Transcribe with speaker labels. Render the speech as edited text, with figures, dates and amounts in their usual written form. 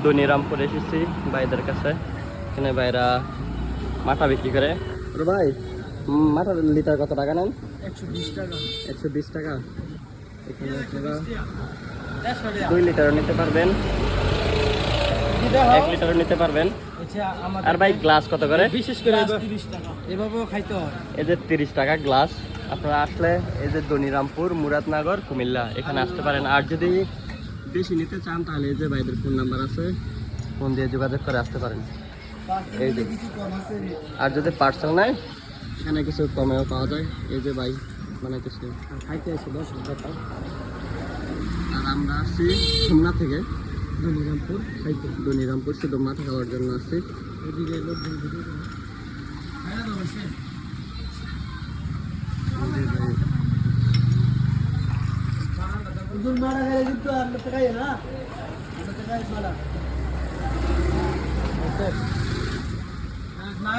Speaker 1: দনিরামপুর এসেছি ভাইদের কাছে। এখানে ভাইরা মাথা বিক্রি করে। ভাই মাথার লিটার কত টাকা নেন?
Speaker 2: 120 টাকা।
Speaker 1: 120 টাকা। এখানে আপনারা 2 লিটারও নিতে পারবেন, 1 লিটারও নিতে পারবেন। আর ভাই গ্লাস কত করে?
Speaker 2: বিশেষ করে 30 টাকা। এভাবেও খাইতে হয়।
Speaker 1: এই যে 30 টাকা গ্লাস। আপনারা আসলে এই যে দনিরামপুর, মুরাদনগর, কুমিল্লা এখানে আসতে পারেন। আর যদি বেশি নিতে চান তাহলে এই যে ভাইদের ফোন নাম্বার আছে, ফোন দিয়ে যোগাযোগ করে আসতে পারেন। এই যে আর যদি পার্সেল নেয় এখানে কিছু কমেও পাওয়া যায়। এই যে ভাই মানে কিছু
Speaker 2: খাইতে আছে 10 টাকা।
Speaker 1: আর আমরা আসছি খুলনা থেকে
Speaker 2: দনিরামপুর খাইতে।
Speaker 1: দনিরামপুর শুধু মাথা খাওয়ার জন্য আসছি।
Speaker 2: এদিকে লোকজন ভিডিও করে। হ্যাঁ অবশ্যই। হুজুর মারা গেলে কিন্তু আমরা তো খাই না। আমরা তো খাই মারা। ওকে। না